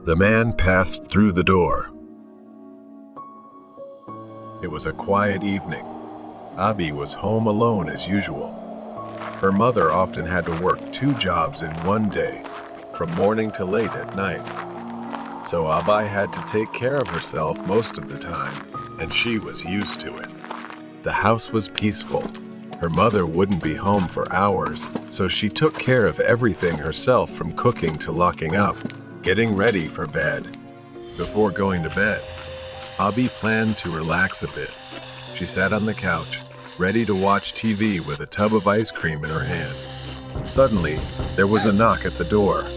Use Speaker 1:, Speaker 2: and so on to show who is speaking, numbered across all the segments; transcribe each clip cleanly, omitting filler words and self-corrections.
Speaker 1: The man passed through the door. It was a quiet evening. Abi was home alone as usual. Her mother often had to work 2 jobs in one day, from morning to late at night. So Abi had to take care of herself most of the time, and she was used to it. The house was peaceful. Her mother wouldn't be home for hours, so she took care of everything herself, from cooking to locking up, getting ready for bed. Before going to bed, Abi planned to relax a bit. She sat on the couch, ready to watch TV with a tub of ice cream in her hand. Suddenly, there was a knock at the door.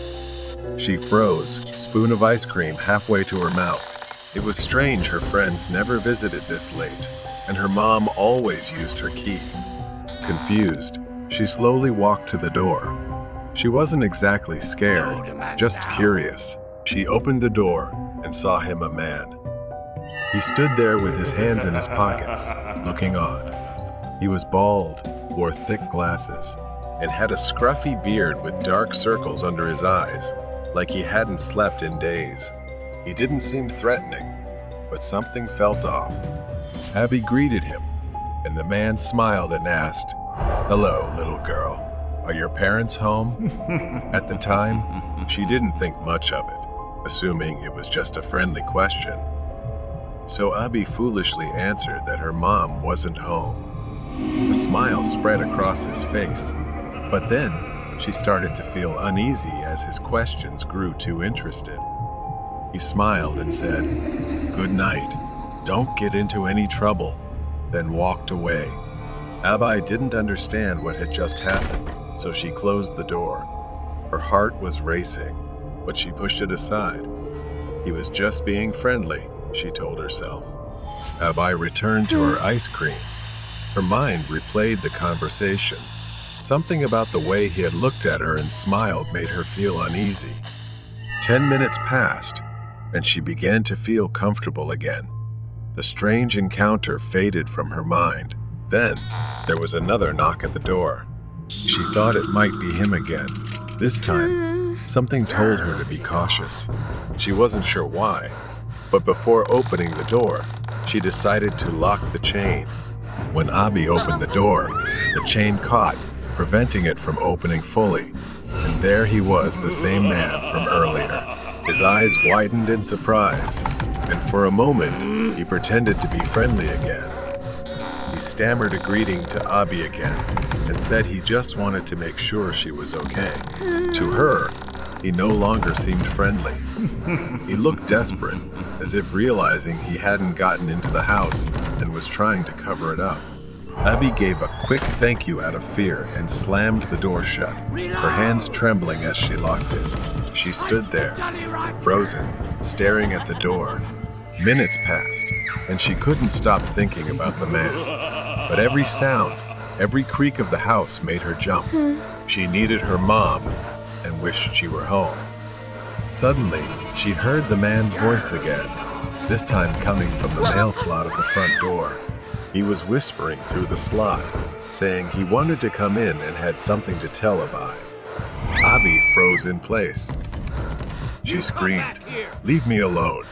Speaker 1: She froze, spoon of ice cream halfway to her mouth. It was strange her friends never visited this late, and her mom always used her key. Confused, she slowly walked to the door. She wasn't exactly scared, just curious. She opened the door and saw him, a man. He stood there with his hands in his pockets, looking on. He was bald, wore thick glasses, and had a scruffy beard with dark circles under his eyes, like he hadn't slept in days. He didn't seem threatening, but something felt off. Abi greeted him, and the man smiled and asked, "Hello, little girl. Are your parents home?" At the time, she didn't think much of it, assuming it was just a friendly question. So Abi foolishly answered that her mom wasn't home. A smile spread across his face, but then she started to feel uneasy as his questions grew too interested. He smiled and said, "Good night. Don't get into any trouble," then walked away. Abi didn't understand what had just happened, so she closed the door. Her heart was racing, but she pushed it aside. He was just being friendly, she told herself. Abi returned to her ice cream. Her mind replayed the conversation. Something about the way he had looked at her and smiled made her feel uneasy. 10 minutes passed, and she began to feel comfortable again. The strange encounter faded from her mind. Then, there was another knock at the door. She thought it might be him again. This time, something told her to be cautious. She wasn't sure why, but before opening the door, she decided to lock the chain. When Abi opened the door, the chain caught, preventing it from opening fully. And there he was, the same man from earlier. His eyes widened in surprise, and for a moment, he pretended to be friendly again. He stammered a greeting to Abi again and said he just wanted to make sure she was okay. To her, he no longer seemed friendly. He looked desperate, as if realizing he hadn't gotten into the house and was trying to cover it up. Abi gave a quick thank you out of fear and slammed the door shut, her hands trembling as she locked it. She stood there, frozen, staring at the door. Minutes passed, and she couldn't stop thinking about the man. But every sound, every creak of the house made her jump. She needed her mom and wished she were home. Suddenly, she heard the man's voice again, this time coming from the mail slot of the front door. He was whispering through the slot, saying he wanted to come in and had something to tell Abi. Abi froze in place. She screamed, "Leave me alone."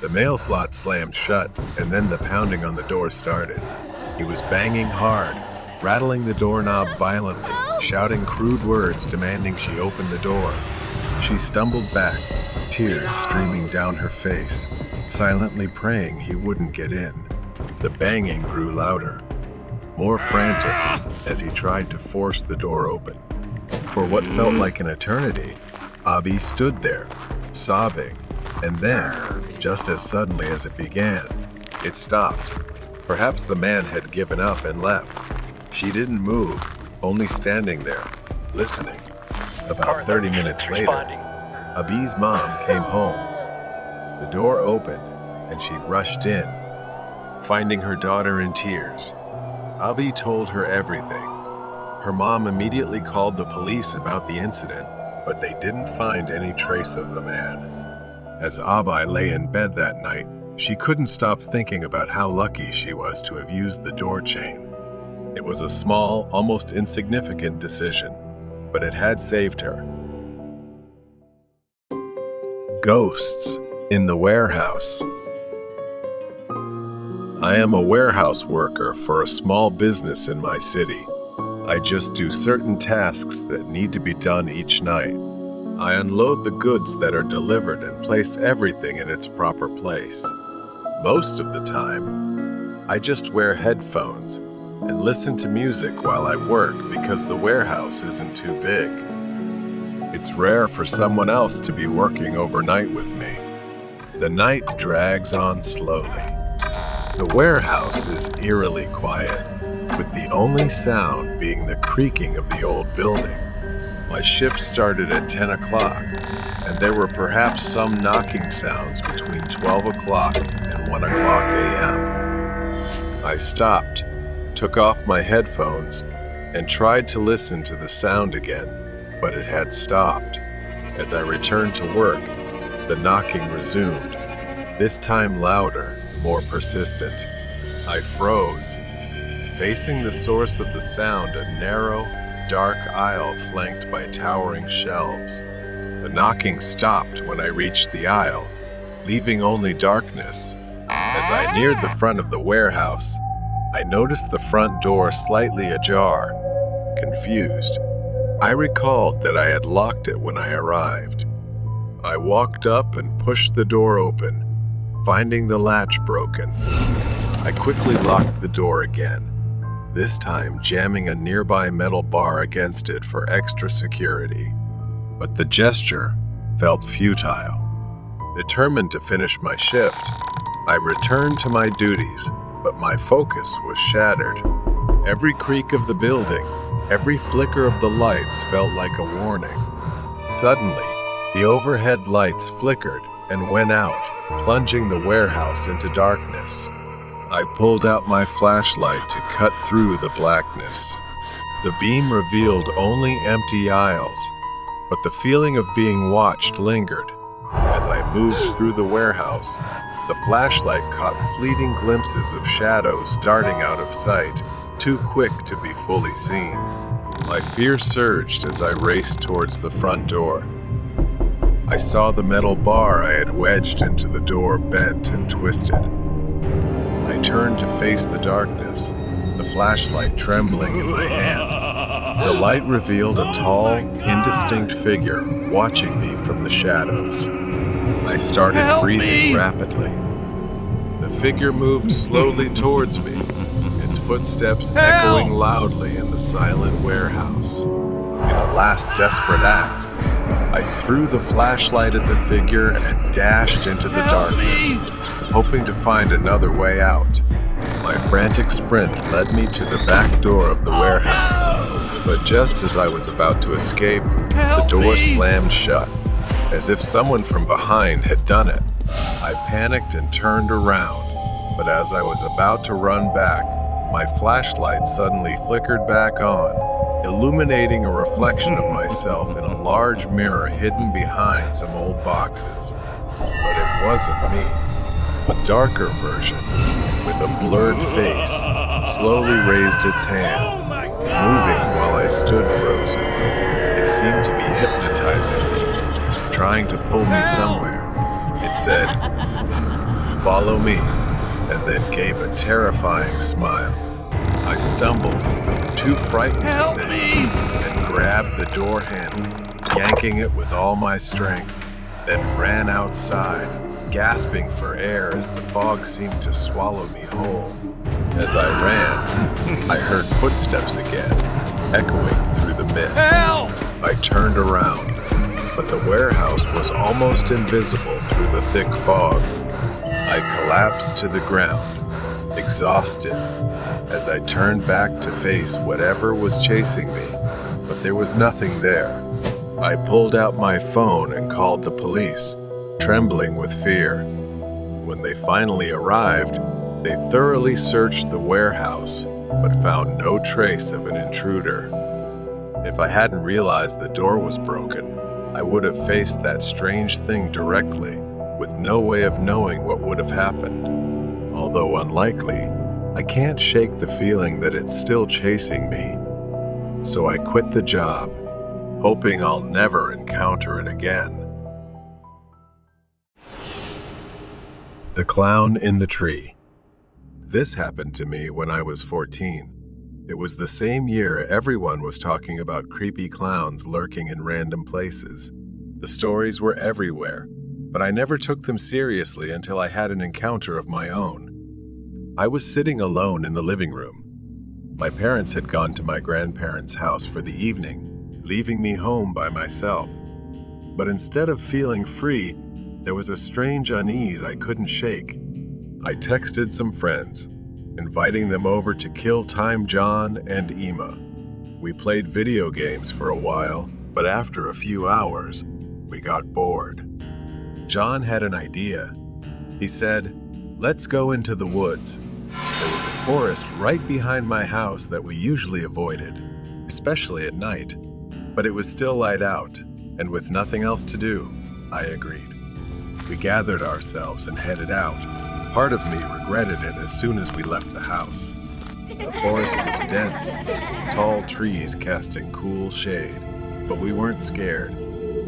Speaker 1: The mail slot slammed shut, and then the pounding on the door started. He was banging hard, rattling the doorknob violently, shouting crude words demanding she open the door. She stumbled back, tears streaming down her face, silently praying he wouldn't get in. The banging grew louder, more frantic, as he tried to force the door open. For what felt like an eternity, Abi stood there, sobbing, and then, just as suddenly as it began, it stopped. Perhaps the man had given up and left. She didn't move, only standing there, listening. About 30 minutes later, Abi's mom came home. The door opened, and she rushed in, finding her daughter in tears. Abi told her everything. Her mom immediately called the police about the incident, but they didn't find any trace of the man. As Abi lay in bed that night, she couldn't stop thinking about how lucky she was to have used the door chain. It was a small, almost insignificant decision, but it had saved her. Ghosts in the warehouse. I am a warehouse worker for a small business in my city. I just do certain tasks that need to be done each night. I unload the goods that are delivered and place everything in its proper place. Most of the time, I just wear headphones and listen to music while I work because the warehouse isn't too big. It's rare for someone else to be working overnight with me. The night drags on slowly. The warehouse is eerily quiet, with the only sound being the creaking of the old building. My shift started at 10 o'clock, and there were perhaps some knocking sounds between 12 o'clock and 1 o'clock a.m. I stopped, took off my headphones, and tried to listen to the sound again, but it had stopped. As I returned to work, the knocking resumed, this time louder, more persistent. I froze, facing the source of the sound, a narrow, dark aisle flanked by towering shelves. The knocking stopped when I reached the aisle, leaving only darkness. As I neared the front of the warehouse, I noticed the front door slightly ajar. Confused, I recalled that I had locked it when I arrived. I walked up and pushed the door open, finding the latch broken. I quickly locked the door again, this time jamming a nearby metal bar against it for extra security. But the gesture felt futile. Determined to finish my shift, I returned to my duties, but my focus was shattered. Every creak of the building, every flicker of the lights felt like a warning. Suddenly, the overhead lights flickered and went out, plunging the warehouse into darkness. I pulled out my flashlight to cut through the blackness. The beam revealed only empty aisles, but the feeling of being watched lingered. As I moved through the warehouse, the flashlight caught fleeting glimpses of shadows darting out of sight, too quick to be fully seen. My fear surged as I raced towards the front door. I saw the metal bar I had wedged into the door bent and twisted. I turned to face the darkness, the flashlight trembling in my hand. The light revealed a tall, indistinct figure watching me from the shadows. I started breathing rapidly. The figure moved slowly towards me, its footsteps echoing loudly in the silent warehouse. In a last desperate act, I threw the flashlight at the figure and dashed into the darkness, hoping to find another way out. My frantic sprint led me to the back door of the warehouse, but just as I was about to escape, the door slammed shut, as if someone from behind had done it. I panicked and turned around, but as I was about to run back, my flashlight suddenly flickered back on, illuminating a reflection of myself in a large mirror hidden behind some old boxes. But it wasn't me. A darker version, with a blurred face, slowly raised its hand, moving while I stood frozen. It seemed to be hypnotizing me, trying to pull me somewhere. It said, "Follow me," and then gave a terrifying smile. I stumbled, too frightened to think, and grabbed the door handle, yanking it with all my strength, then ran outside, gasping for air as the fog seemed to swallow me whole. As I ran, I heard footsteps again, echoing through the mist. I turned around, but the warehouse was almost invisible through the thick fog. I collapsed to the ground, exhausted, as I turned back to face whatever was chasing me, but there was nothing there. I pulled out my phone and called the police, trembling with fear. When they finally arrived, they thoroughly searched the warehouse, but found no trace of an intruder. If I hadn't realized the door was broken, I would have faced that strange thing directly, with no way of knowing what would have happened. Although unlikely, I can't shake the feeling that it's still chasing me. So I quit the job, hoping I'll never encounter it again. The Clown in the Tree. This happened to me when I was 14. It was the same year everyone was talking about creepy clowns lurking in random places. The stories were everywhere, but I never took them seriously until I had an encounter of my own. I was sitting alone in the living room. My parents had gone to my grandparents' house for the evening, leaving me home by myself. But instead of feeling free, there was a strange unease I couldn't shake. I texted some friends, inviting them over to kill time John and Emma. We played video games for a while, but after a few hours, we got bored. John had an idea. He said, "Let's go into the woods." There was a forest right behind my house that we usually avoided, especially at night. But it was still light out, and with nothing else to do, I agreed. We gathered ourselves and headed out. Part of me regretted it as soon as we left the house. The forest was dense, tall trees casting cool shade, but we weren't scared.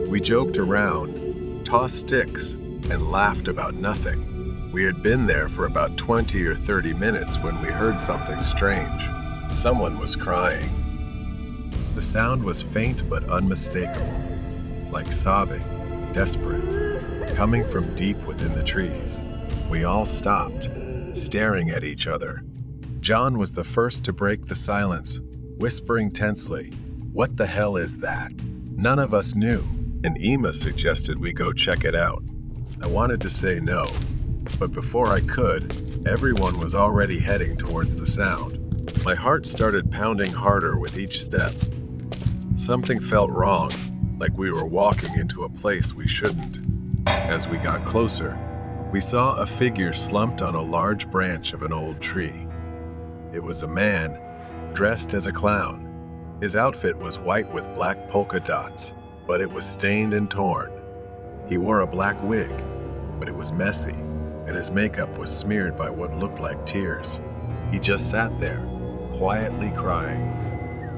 Speaker 1: We joked around, tossed sticks, and laughed about nothing. We had been there for about 20 or 30 minutes when we heard something strange. Someone was crying. The sound was faint but unmistakable, like sobbing, desperate, coming from deep within the trees. We all stopped, staring at each other. John was the first to break the silence, whispering tensely, "What the hell is that?" None of us knew, and Emma suggested we go check it out. I wanted to say no, but before I could, everyone was already heading towards the sound. My heart started pounding harder with each step. Something felt wrong, like we were walking into a place we shouldn't. As we got closer, we saw a figure slumped on a large branch of an old tree. It was a man, dressed as a clown. His outfit was white with black polka dots, but it was stained and torn. He wore a black wig, but it was messy, and his makeup was smeared by what looked like tears. He just sat there, quietly crying.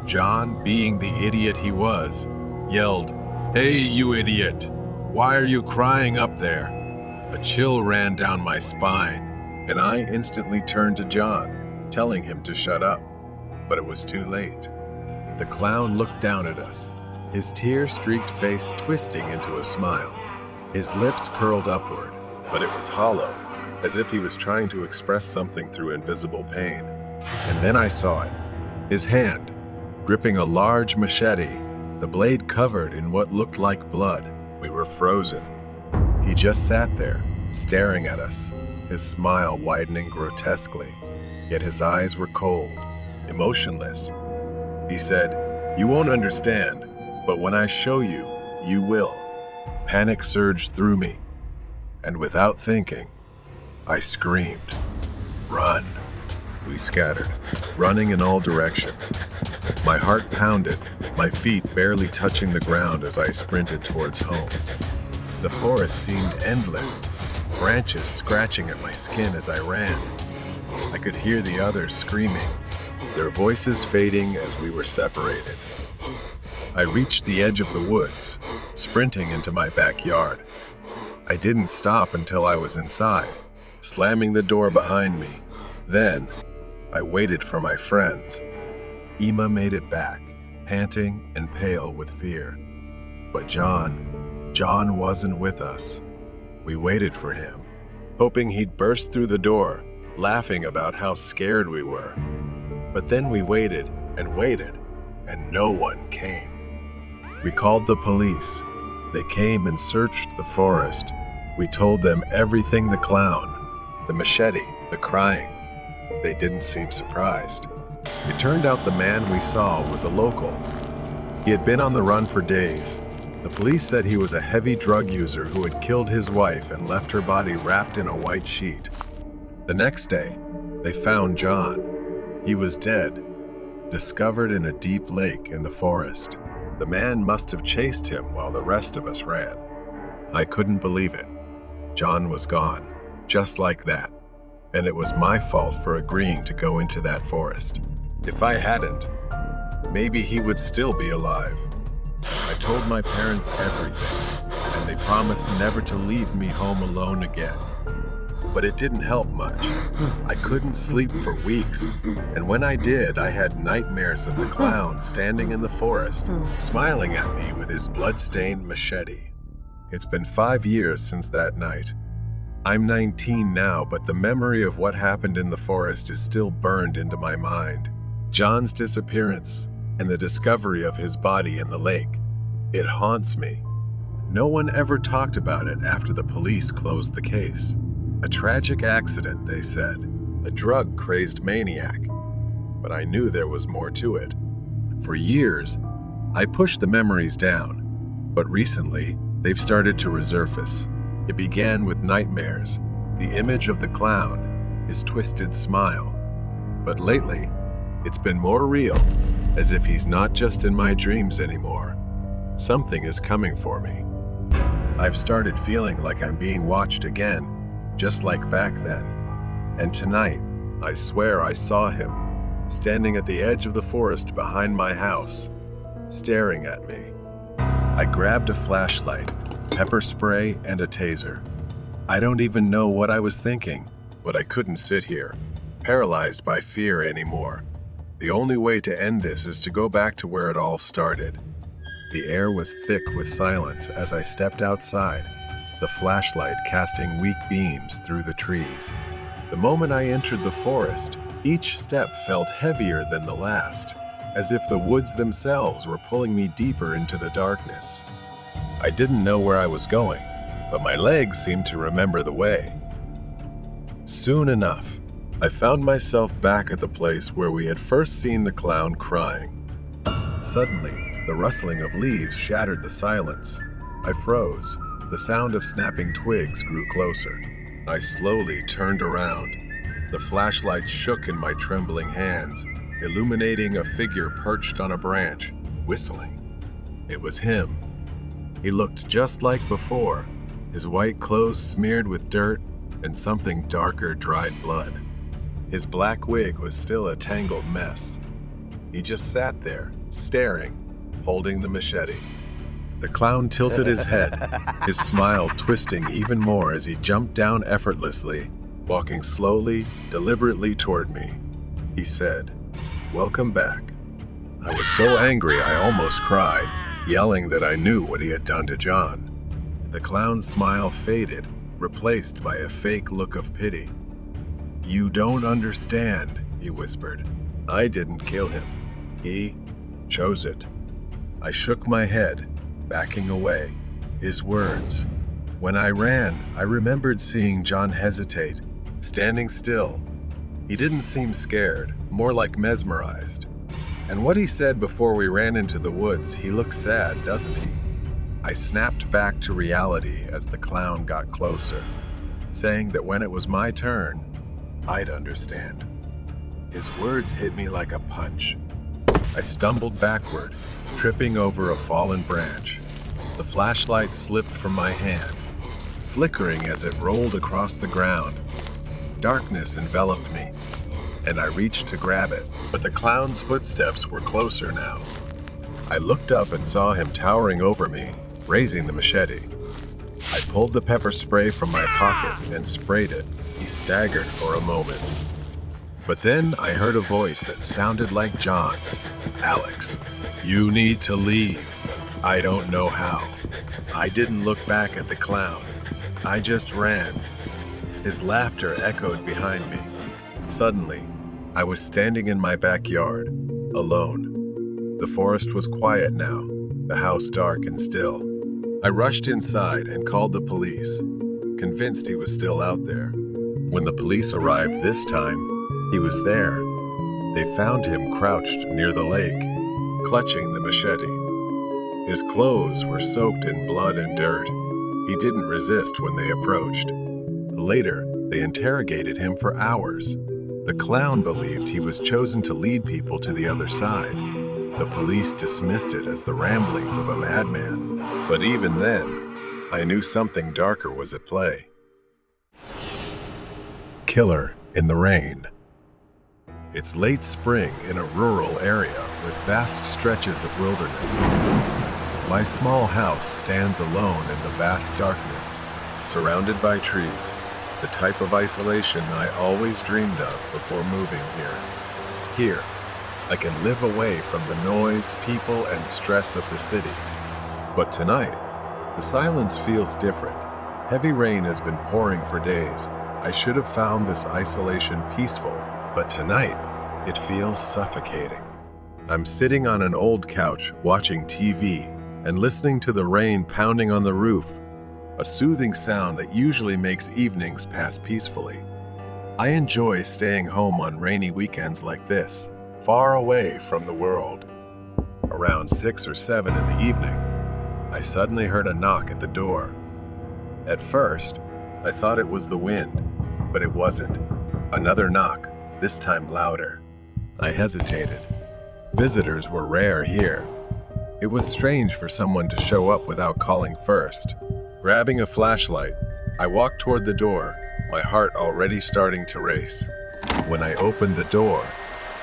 Speaker 1: John, being the idiot he was, yelled, "Hey, you idiot! Why are you crying up there?" A chill ran down my spine, and I instantly turned to John, telling him to shut up. But it was too late. The clown looked down at us, his tear-streaked face twisting into a smile. His lips curled upward, but it was hollow, as if he was trying to express something through invisible pain. And then I saw it, his hand, gripping a large machete, the blade covered in what looked like blood. We were frozen. He just sat there, staring at us, his smile widening grotesquely, yet his eyes were cold, emotionless. He said, "You won't understand, but when I show you, you will." Panic surged through me, and without thinking, I screamed, "Run!" We scattered, running in all directions. My heart pounded, my feet barely touching the ground as I sprinted towards home. The forest seemed endless, branches scratching at my skin as I ran. I could hear the others screaming, their voices fading as we were separated. I reached the edge of the woods, sprinting into my backyard. I didn't stop until I was inside, slamming the door behind me. Then, I waited for my friends. Emma made it back, panting and pale with fear. But John wasn't with us. We waited for him, hoping he'd burst through the door, laughing about how scared we were. But then we waited, and no one came. We called the police. They came and searched the forest. We told them everything: the clown, the machete, the crying. They didn't seem surprised. It turned out the man we saw was a local. He had been on the run for days. The police said he was a heavy drug user who had killed his wife and left her body wrapped in a white sheet. The next day, they found John. He was dead, discovered in a deep lake in the forest. The man must have chased him while the rest of us ran. I couldn't believe it. John was gone, just like that. And it was my fault for agreeing to go into that forest. If I hadn't, maybe he would still be alive. I told my parents everything, and they promised never to leave me home alone again. but it didn't help much. I couldn't sleep for weeks, and when I did, I had nightmares of the clown standing in the forest, smiling at me with his blood-stained machete. It's been 5 years since that night. I'm 19 now, but the memory of what happened in the forest is still burned into my mind. John's disappearance and the discovery of his body in the lake. It haunts me. No one ever talked about it after the police closed the case. A tragic accident, they said. A drug-crazed maniac. But I knew there was more to it. For years, I pushed the memories down, but recently, they've started to resurface. It began with nightmares, the image of the clown, his twisted smile. But lately, it's been more real, as if he's not just in my dreams anymore. Something is coming for me. I've started feeling like I'm being watched again, just like back then. And tonight, I swear I saw him, standing at the edge of the forest behind my house, staring at me. I grabbed a flashlight, pepper spray, and a taser. I don't even know what I was thinking, but I couldn't sit here, paralyzed by fear anymore. The only way to end this is to go back to where it all started. The air was thick with silence as I stepped outside, the flashlight casting weak beams through the trees. The moment I entered the forest, each step felt heavier than the last, as if the woods themselves were pulling me deeper into the darkness. I didn't know where I was going, but my legs seemed to remember the way. Soon enough, I found myself back at the place where we had first seen the clown crying. Suddenly, the rustling of leaves shattered the silence. I froze. The sound of snapping twigs grew closer. I slowly turned around. The flashlight shook in my trembling hands, illuminating a figure perched on a branch, whistling. It was him. He looked just like before, his white clothes smeared with dirt and something darker dried blood. His black wig was still a tangled mess. He just sat there, staring, holding the machete. The clown tilted his head, his smile twisting even more as he jumped down effortlessly, walking slowly, deliberately toward me. He said, "Welcome back." I was so angry I almost cried, yelling that I knew what he had done to John. The clown's smile faded, replaced by a fake look of pity. "You don't understand," he whispered. "I didn't kill him. He chose it." I shook my head, backing away. His words. When I ran, I remembered seeing John hesitate, standing still. He didn't seem scared, more like mesmerized. And what he said before we ran into the woods, he looks sad, doesn't he? I snapped back to reality as the clown got closer, saying that when it was my turn, I'd understand. His words hit me like a punch. I stumbled backward, tripping over a fallen branch. The flashlight slipped from my hand, flickering as it rolled across the ground. Darkness enveloped me, and I reached to grab it, but the clown's footsteps were closer now. I looked up and saw him towering over me, raising the machete. I pulled the pepper spray from my pocket and sprayed it. He staggered for a moment. But then I heard a voice that sounded like John's. "Alex, you need to leave." I don't know how. I didn't look back at the clown. I just ran. His laughter echoed behind me. Suddenly, I was standing in my backyard, alone. The forest was quiet now, the house dark and still. I rushed inside and called the police, convinced he was still out there. When the police arrived this time, he was there. They found him crouched near the lake, clutching the machete. His clothes were soaked in blood and dirt. He didn't resist when they approached. Later, they interrogated him for hours. The clown believed he was chosen to lead people to the other side. The police dismissed it as the ramblings of a madman. But even then, I knew something darker was at play. Killer in the rain. It's late spring in a rural area with vast stretches of wilderness. My small house stands alone in the vast darkness, surrounded by trees. The type of isolation I always dreamed of before moving here. Here, I can live away from the noise, people, and stress of the city. But tonight, the silence feels different. Heavy rain has been pouring for days. I should have found this isolation peaceful, but tonight, it feels suffocating. I'm sitting on an old couch, watching TV, and listening to the rain pounding on the roof, a soothing sound that usually makes evenings pass peacefully. I enjoy staying home on rainy weekends like this, far away from the world. Around 6 or 7 in the evening, I suddenly heard a knock at the door. At first, I thought it was the wind, but it wasn't. Another knock, this time louder. I hesitated. Visitors were rare here. It was strange for someone to show up without calling first. Grabbing a flashlight, I walked toward the door, my heart already starting to race. When I opened the door,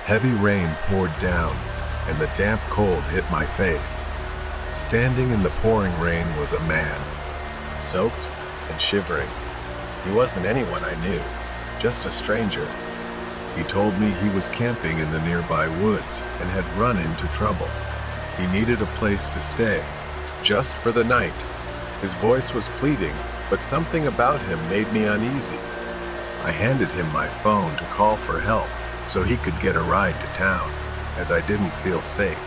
Speaker 1: heavy rain poured down, and the damp cold hit my face. Standing in the pouring rain was a man, soaked and shivering. He wasn't anyone I knew, just a stranger. He told me he was camping in the nearby woods and had run into trouble. He needed a place to stay, just for the night. His voice was pleading, but something about him made me uneasy. I handed him my phone to call for help so he could get a ride to town, as I didn't feel safe.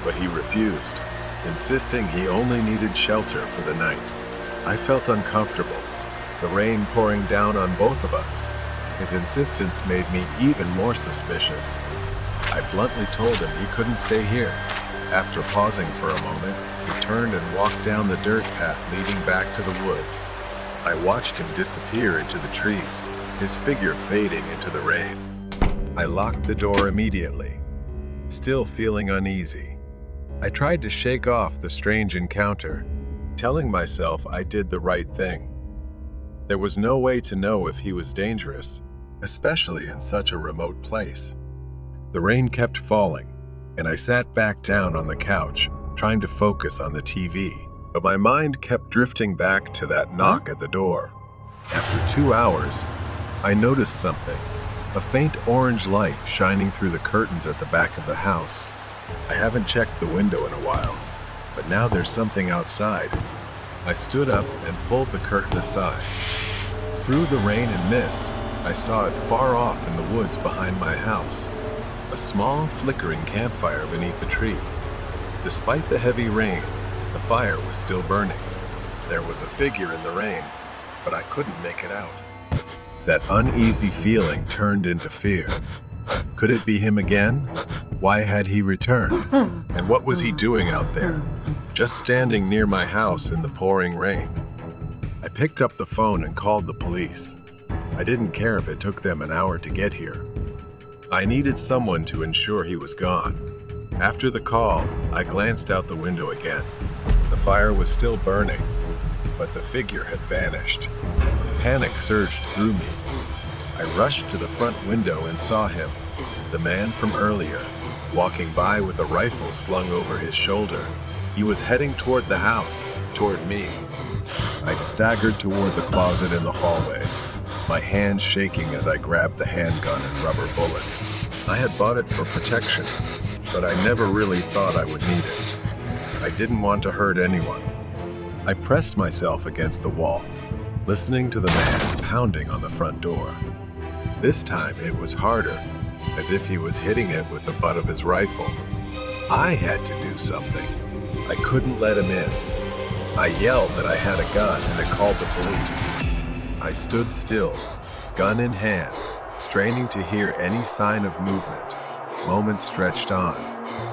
Speaker 1: But he refused, insisting he only needed shelter for the night. I felt uncomfortable, the rain pouring down on both of us. His insistence made me even more suspicious. I bluntly told him he couldn't stay here. After pausing for a moment, he turned and walked down the dirt path leading back to the woods. I watched him disappear into the trees, his figure fading into the rain. I locked the door immediately, still feeling uneasy. I tried to shake off the strange encounter, telling myself I did the right thing. There was no way to know if he was dangerous, especially in such a remote place. The rain kept falling, and I sat back down on the couch, trying to focus on the TV. But my mind kept drifting back to that knock at the door. After 2 hours, I noticed something, a faint orange light shining through the curtains at the back of the house. I haven't checked the window in a while, but now there's something outside. I stood up and pulled the curtain aside. Through the rain and mist, I saw it far off in the woods behind my house, a small flickering campfire beneath a tree. Despite the heavy rain, the fire was still burning. There was a figure in the rain, but I couldn't make it out. That uneasy feeling turned into fear. Could it be him again? Why had he returned? And what was he doing out there, just standing near my house in the pouring rain? I picked up the phone and called the police. I didn't care if it took them an hour to get here. I needed someone to ensure he was gone. After the call, I glanced out the window again. The fire was still burning, but the figure had vanished. Panic surged through me. I rushed to the front window and saw him, the man from earlier, walking by with a rifle slung over his shoulder. He was heading toward the house, toward me. I staggered toward the closet in the hallway, my hands shaking as I grabbed the handgun and rubber bullets. I had bought it for protection, but I never really thought I would need it. I didn't want to hurt anyone. I pressed myself against the wall, listening to the man pounding on the front door. This time it was harder, as if he was hitting it with the butt of his rifle. I had to do something. I couldn't let him in. I yelled that I had a gun and it called the police. I stood still, gun in hand, straining to hear any sign of movement. Moments stretched on,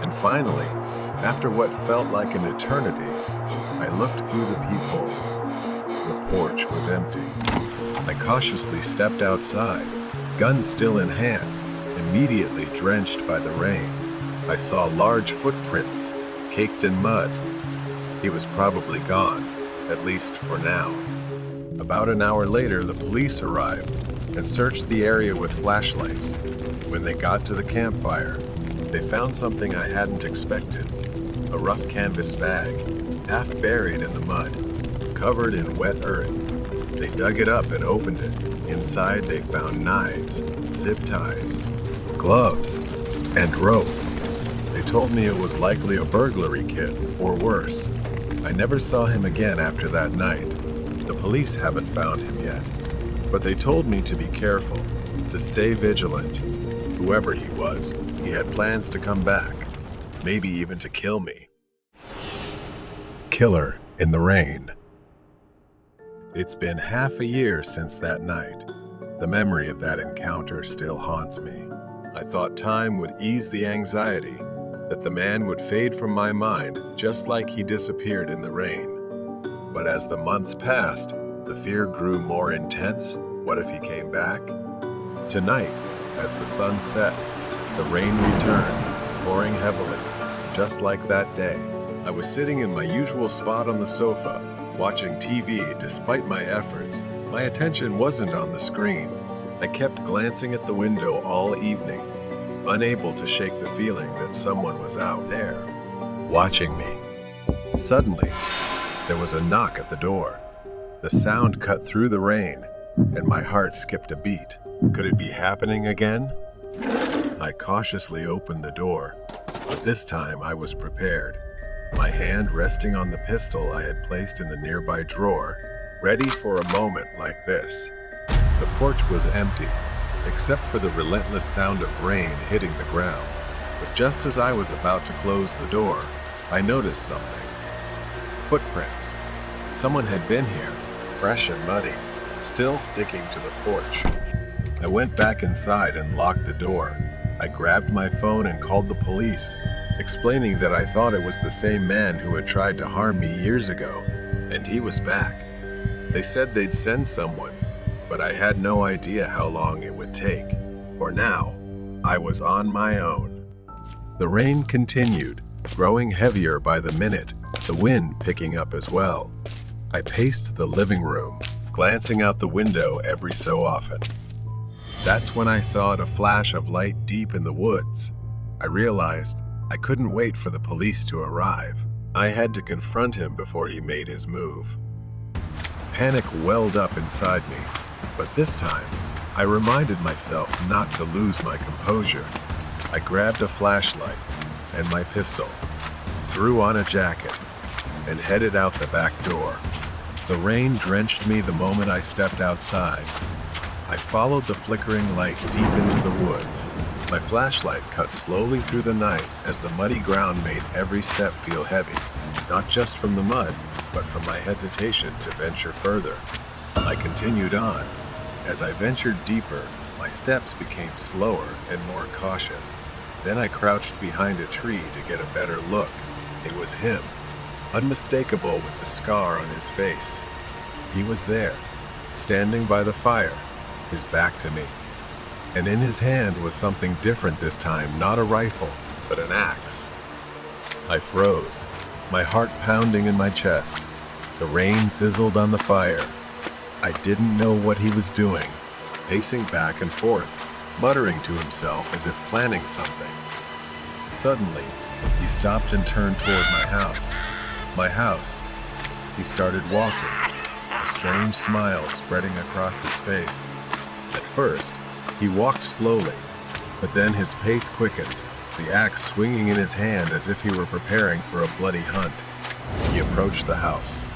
Speaker 1: and finally, after what felt like an eternity, I looked through the peephole. The porch was empty. I cautiously stepped outside, gun still in hand, immediately drenched by the rain. I saw large footprints, caked in mud. He was probably gone, at least for now. About an hour later, the police arrived and searched the area with flashlights. When they got to the campfire, they found something I hadn't expected. A rough canvas bag, half buried in the mud, covered in wet earth. They dug it up and opened it. Inside, they found knives, zip ties, gloves, and rope. They told me it was likely a burglary kit, or worse. I never saw him again after that night. The police haven't found him yet. But they told me to be careful, to stay vigilant. Whoever he was, he had plans to come back, maybe even to kill me. Killer in the Rain. It's been half a year since that night. The memory of that encounter still haunts me. I thought time would ease the anxiety, that the man would fade from my mind just like he disappeared in the rain. But as the months passed, the fear grew more intense. What if he came back? Tonight, as the sun set, the rain returned, pouring heavily, just like that day. I was sitting in my usual spot on the sofa, watching TV. Despite my efforts, my attention wasn't on the screen. I kept glancing at the window all evening, unable to shake the feeling that someone was out there, watching me. Suddenly, there was a knock at the door. The sound cut through the rain, and my heart skipped a beat. Could it be happening again? I cautiously opened the door, but this time I was prepared, my hand resting on the pistol I had placed in the nearby drawer, ready for a moment like this. The porch was empty, except for the relentless sound of rain hitting the ground. But just as I was about to close the door, I noticed something. Footprints. Someone had been here, fresh and muddy, still sticking to the porch. I went back inside and locked the door. I grabbed my phone and called the police, explaining that I thought it was the same man who had tried to harm me years ago, and he was back. They said they'd send someone, but I had no idea how long it would take. For now, I was on my own. The rain continued, growing heavier by the minute, the wind picking up as well. I paced the living room, glancing out the window every so often. That's when I saw a flash of light deep in the woods. I realized I couldn't wait for the police to arrive. I had to confront him before he made his move. Panic welled up inside me, but this time, I reminded myself not to lose my composure. I grabbed a flashlight and my pistol, threw on a jacket, and headed out the back door. The rain drenched me the moment I stepped outside. I followed the flickering light deep into the woods. My flashlight cut slowly through the night as the muddy ground made every step feel heavy, not just from the mud, but from my hesitation to venture further. I continued on. As I ventured deeper, my steps became slower and more cautious. Then I crouched behind a tree to get a better look. It was him, unmistakable with the scar on his face. He was there, standing by the fire, his back to me. And in his hand was something different this time, not a rifle, but an axe. I froze, my heart pounding in my chest. The rain sizzled on the fire. I didn't know what he was doing, pacing back and forth, muttering to himself as if planning something. Suddenly, he stopped and turned toward my house. My house. He started walking, a strange smile spreading across his face. At first, he walked slowly, but then his pace quickened, the axe swinging in his hand as if he were preparing for a bloody hunt. He approached the house.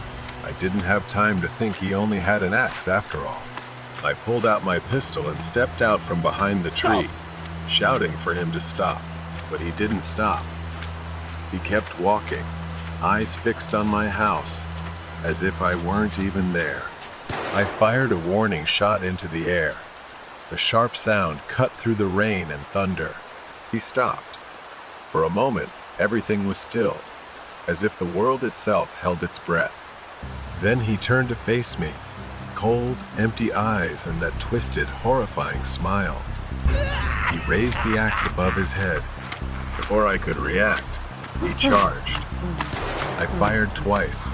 Speaker 1: I didn't have time to think he only had an axe after all. I pulled out my pistol and stepped out from behind the tree, shouting for him to stop, but he didn't stop. He kept walking, eyes fixed on my house, as if I weren't even there. I fired a warning shot into the air. The sharp sound cut through the rain and thunder. He stopped. For a moment, everything was still, as if the world itself held its breath. Then he turned to face me, cold, empty eyes and that twisted, horrifying smile. He raised the axe above his head. Before I could react, he charged. I fired twice.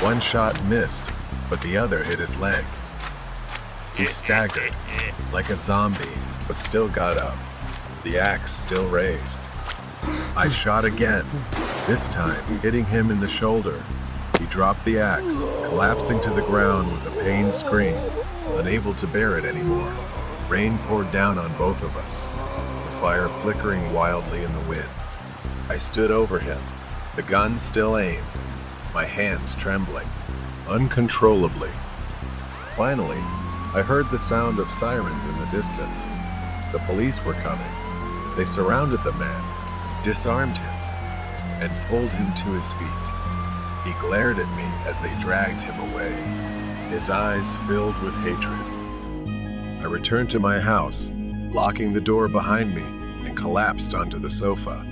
Speaker 1: One shot missed, but the other hit his leg. He staggered, like a zombie, but still got up, the axe still raised. I shot again, this time hitting him in the shoulder. He dropped the axe, collapsing to the ground with a pained scream, unable to bear it anymore. Rain poured down on both of us, the fire flickering wildly in the wind. I stood over him, the gun still aimed, my hands trembling, uncontrollably. Finally, I heard the sound of sirens in the distance. The police were coming. They surrounded the man, disarmed him, and pulled him to his feet. He glared at me as they dragged him away, his eyes filled with hatred. I returned to my house, locking the door behind me, and collapsed onto the sofa.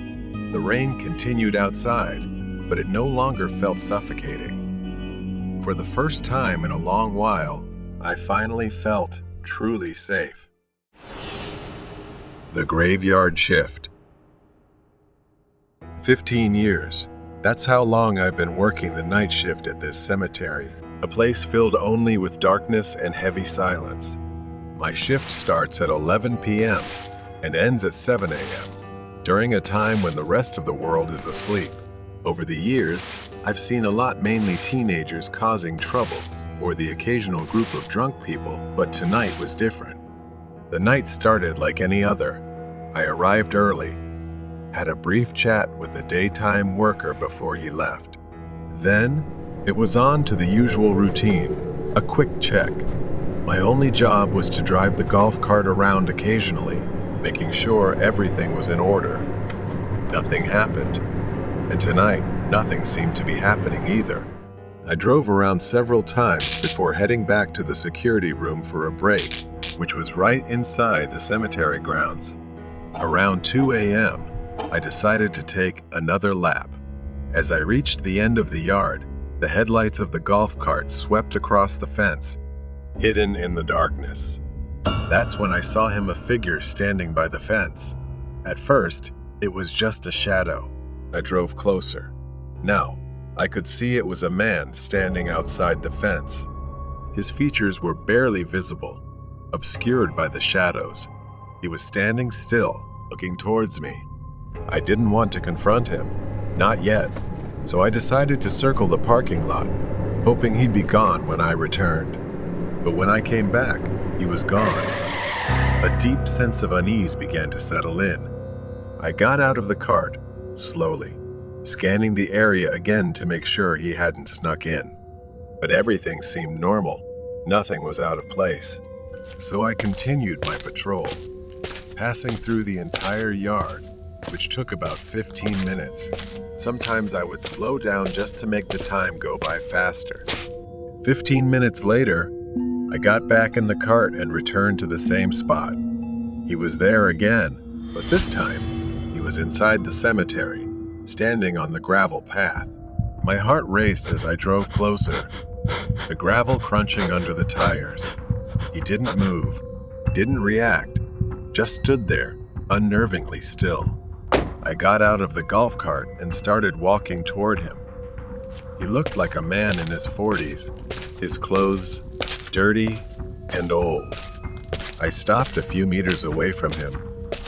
Speaker 1: The rain continued outside, but it no longer felt suffocating. For the first time in a long while, I finally felt truly safe. The Graveyard Shift. 15 years. That's how long I've been working the night shift at this cemetery, a place filled only with darkness and heavy silence. My shift starts at 11 p.m. and ends at 7 a.m., during a time when the rest of the world is asleep. Over the years, I've seen a lot, mainly teenagers causing trouble, or the occasional group of drunk people, but tonight was different. The night started like any other. I arrived early, had a brief chat with the daytime worker before he left. Then, it was on to the usual routine, a quick check. My only job was to drive the golf cart around occasionally, making sure everything was in order. Nothing happened, and tonight, nothing seemed to be happening either. I drove around several times before heading back to the security room for a break, which was right inside the cemetery grounds. Around 2 a.m., I decided to take another lap. As I reached the end of the yard, the headlights of the golf cart swept across the fence, hidden in the darkness. That's when I saw him, a figure standing by the fence. At first, it was just a shadow. I drove closer. Now, I could see it was a man standing outside the fence. His features were barely visible, obscured by the shadows. He was standing still, looking towards me. I didn't want to confront him, not yet, so I decided to circle the parking lot, hoping he'd be gone when I returned. But when I came back, he was gone. A deep sense of unease began to settle in. I got out of the cart, slowly, scanning the area again to make sure he hadn't snuck in. But everything seemed normal. Nothing was out of place. So I continued my patrol, passing through the entire yard, which took about 15 minutes. Sometimes I would slow down just to make the time go by faster. 15 minutes later, I got back in the cart and returned to the same spot. He was there again, but this time, he was inside the cemetery, standing on the gravel path. My heart raced as I drove closer, the gravel crunching under the tires. He didn't move, didn't react, just stood there, unnervingly still. I got out of the golf cart and started walking toward him. He looked like a man in his 40s, his clothes dirty and old. I stopped a few meters away from him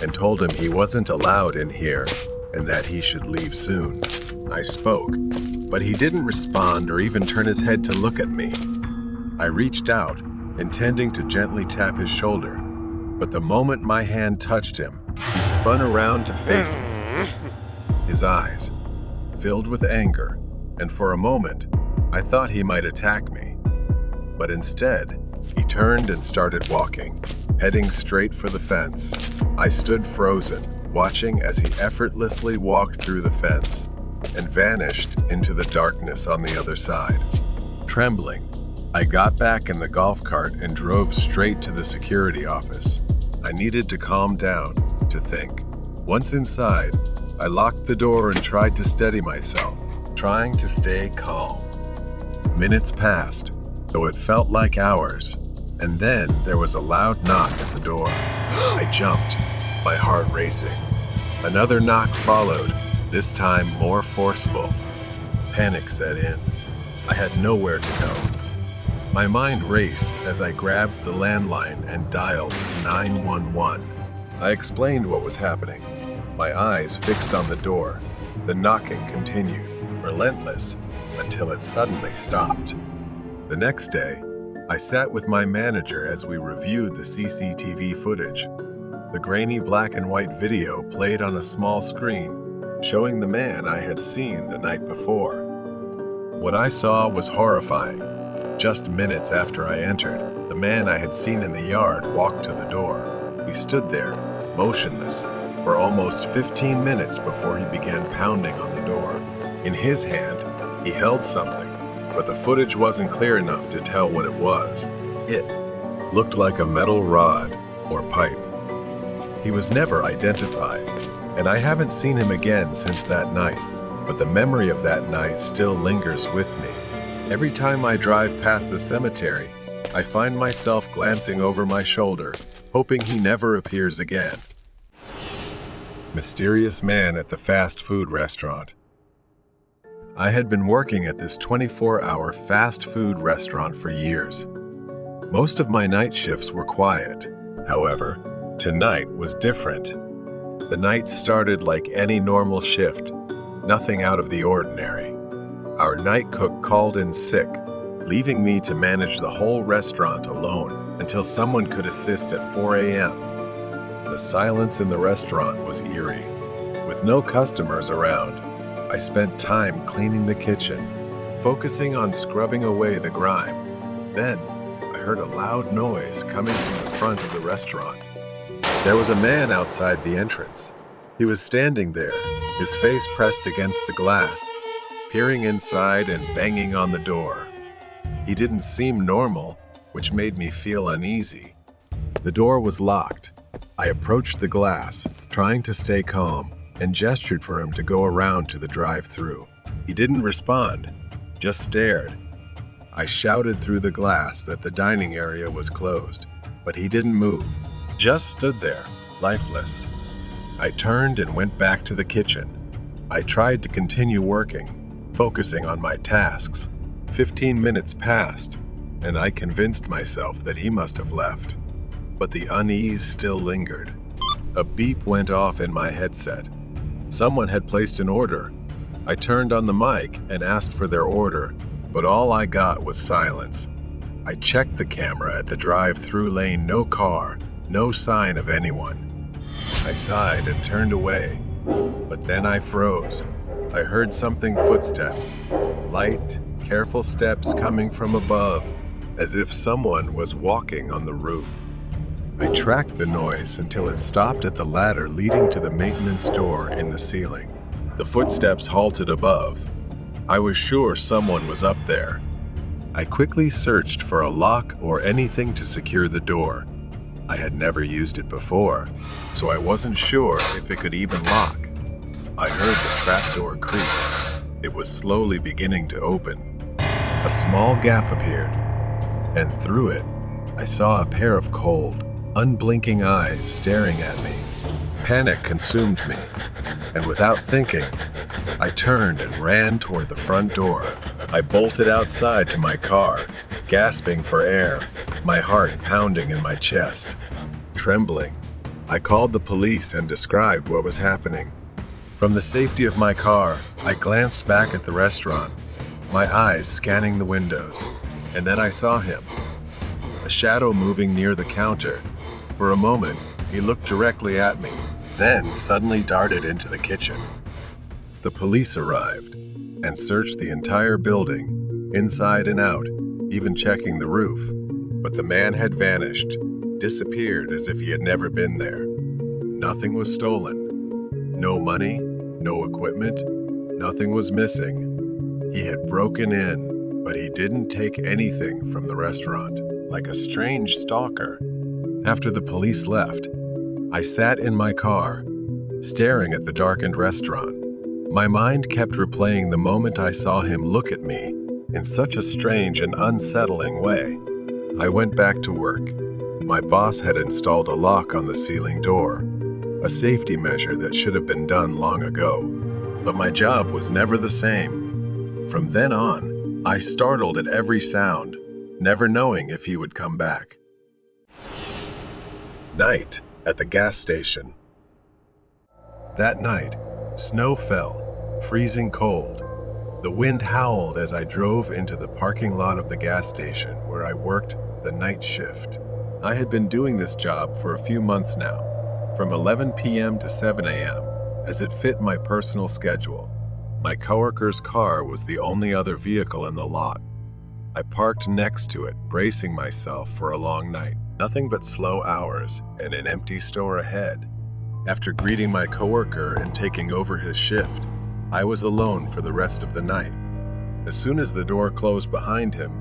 Speaker 1: and told him he wasn't allowed in here and that he should leave soon. I spoke, but he didn't respond or even turn his head to look at me. I reached out, intending to gently tap his shoulder, but the moment my hand touched him, he spun around to face me. His eyes filled with anger, and for a moment, I thought he might attack me. But instead, he turned and started walking, heading straight for the fence. I stood frozen, watching as he effortlessly walked through the fence and vanished into the darkness on the other side. Trembling, I got back in the golf cart and drove straight to the security office. I needed to calm down, to think. Once inside, I locked the door and tried to steady myself, trying to stay calm. Minutes passed, though it felt like hours, and then there was a loud knock at the door. I jumped, my heart racing. Another knock followed, this time more forceful. Panic set in. I had nowhere to go. My mind raced as I grabbed the landline and dialed 911. I explained what was happening, my eyes fixed on the door. The knocking continued, relentless. until it suddenly stopped. The next day, I sat with my manager as we reviewed the CCTV footage. The grainy black and white video played on a small screen, showing the man I had seen the night before. What I saw was horrifying. Just minutes after I entered, the man I had seen in the yard walked to the door. He stood there, motionless, for almost 15 minutes before he began pounding on the door. In his hand, he held something, but the footage wasn't clear enough to tell what it was. It looked like a metal rod or pipe. He was never identified, and I haven't seen him again since that night, but the memory of that night still lingers with me. Every time I drive past the cemetery, I find myself glancing over my shoulder, hoping he never appears again. Mysterious man at the fast food restaurant. I had been working at this 24-hour fast food restaurant for years. Most of my night shifts were quiet. However, tonight was different. The night started like any normal shift, nothing out of the ordinary. Our night cook called in sick, leaving me to manage the whole restaurant alone until someone could assist at 4 a.m. The silence in the restaurant was eerie. With no customers around, I spent time cleaning the kitchen, focusing on scrubbing away the grime. Then, I heard a loud noise coming from the front of the restaurant. There was a man outside the entrance. He was standing there, his face pressed against the glass, peering inside and banging on the door. He didn't seem normal, which made me feel uneasy. The door was locked. I approached the glass, trying to stay calm, and gestured for him to go around to the drive-thru. He didn't respond, just stared. I shouted through the glass that the dining area was closed, but he didn't move, just stood there, lifeless. I turned and went back to the kitchen. I tried to continue working, focusing on my tasks. 15 minutes passed, and I convinced myself that he must have left. But the unease still lingered. A beep went off in my headset. Someone had placed an order. I turned on the mic and asked for their order, but all I got was silence. I checked the camera at the drive-thru lane, no car, no sign of anyone. I sighed and turned away, but then I froze. I heard something footsteps, light, careful steps coming from above, as if someone was walking on the roof. I tracked the noise until it stopped at the ladder leading to the maintenance door in the ceiling. The footsteps halted above. I was sure someone was up there. I quickly searched for a lock or anything to secure the door. I had never used it before, so I wasn't sure if it could even lock. I heard the trapdoor creak. It was slowly beginning to open. A small gap appeared, and through it, I saw a pair of cold, unblinking eyes staring at me. Panic consumed me, and without thinking, I turned and ran toward the front door. I bolted outside to my car, gasping for air, my heart pounding in my chest. Trembling, I called the police and described what was happening. From the safety of my car, I glanced back at the restaurant, my eyes scanning the windows, and then I saw him. A shadow moving near the counter. For a moment, he looked directly at me, then suddenly darted into the kitchen. The police arrived and searched the entire building, inside and out, even checking the roof. But the man had vanished, disappeared as if he had never been there. Nothing was stolen. No money, no equipment, nothing was missing. He had broken in, but he didn't take anything from the restaurant, like a strange stalker. After the police left, I sat in my car, staring at the darkened restaurant. My mind kept replaying the moment I saw him look at me in such a strange and unsettling way. I went back to work. My boss had installed a lock on the ceiling door, a safety measure that should have been done long ago. But my job was never the same. From then on, I startled at every sound, never knowing if he would come back. Night at the gas station. That night, snow fell, freezing cold. The wind howled as I drove into the parking lot of the gas station where I worked the night shift. I had been doing this job for a few months now, from 11 p.m. to 7 a.m., as it fit my personal schedule. My coworker's car was the only other vehicle in the lot. I parked next to it, bracing myself for a long night. Nothing but slow hours and an empty store ahead. After greeting my coworker and taking over his shift, I was alone for the rest of the night. As soon as the door closed behind him,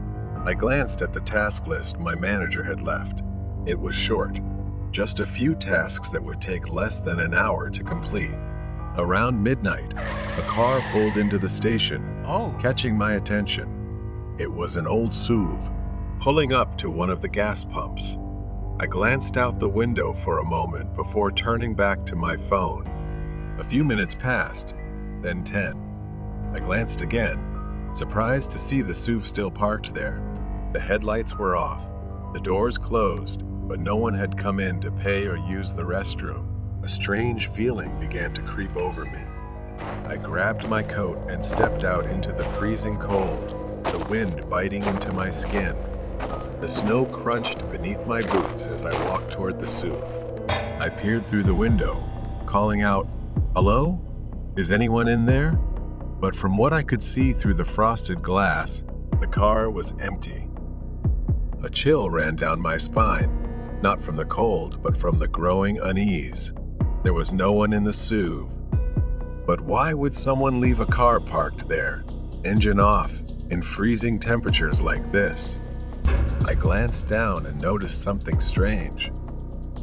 Speaker 1: I glanced at the task list my manager had left. It was short, just a few tasks that would take less than an hour to complete. Around midnight, a car pulled into the station, catching my attention. It was an old SUV, pulling up to one of the gas pumps. I glanced out the window for a moment before turning back to my phone. A few minutes passed, then 10. I glanced again, surprised to see the SUV still parked there. The headlights were off, the doors closed, but no one had come in to pay or use the restroom. A strange feeling began to creep over me. I grabbed my coat and stepped out into the freezing cold, the wind biting into my skin. The snow crunched beneath my boots as I walked toward the SUV. I peered through the window, calling out, "Hello? Is anyone in there?" But from what I could see through the frosted glass, the car was empty. A chill ran down my spine, not from the cold, but from the growing unease. There was no one in the SUV. But why would someone leave a car parked there, engine off, in freezing temperatures like this? I glanced down and noticed something strange.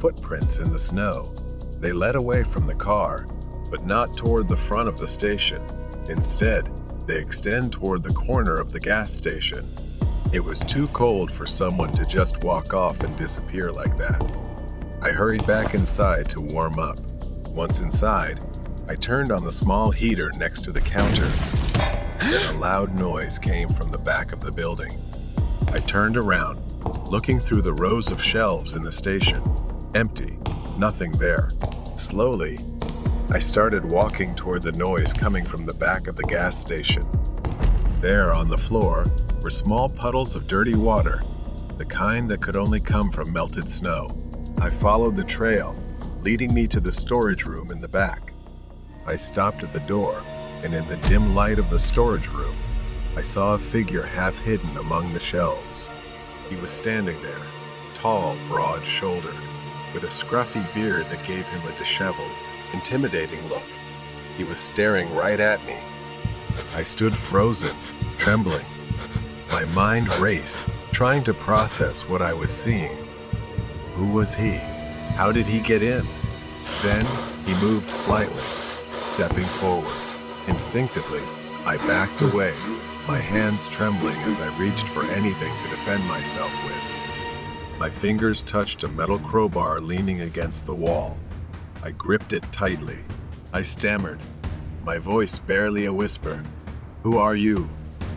Speaker 1: Footprints in the snow. They led away from the car, but not toward the front of the station. Instead, they extend toward the corner of the gas station. It was too cold for someone to just walk off and disappear like that. I hurried back inside to warm up. Once inside, I turned on the small heater next to the counter. Then a loud noise came from the back of the building. I turned around, looking through the rows of shelves in the station. Empty, nothing there. Slowly, I started walking toward the noise coming from the back of the gas station. There on the floor were small puddles of dirty water, the kind that could only come from melted snow. I followed the trail, leading me to the storage room in the back. I stopped at the door, and in the dim light of the storage room, I saw a figure half hidden among the shelves. He was standing there, tall, broad-shouldered, with a scruffy beard that gave him a disheveled, intimidating look. He was staring right at me. I stood frozen, trembling. My mind raced, trying to process what I was seeing. Who was he? How did he get in? Then he moved slightly, stepping forward. Instinctively, I backed away, my hands trembling as I reached for anything to defend myself with. My fingers touched a metal crowbar leaning against the wall. I gripped it tightly. I stammered, my voice barely a whisper. "Who are you?"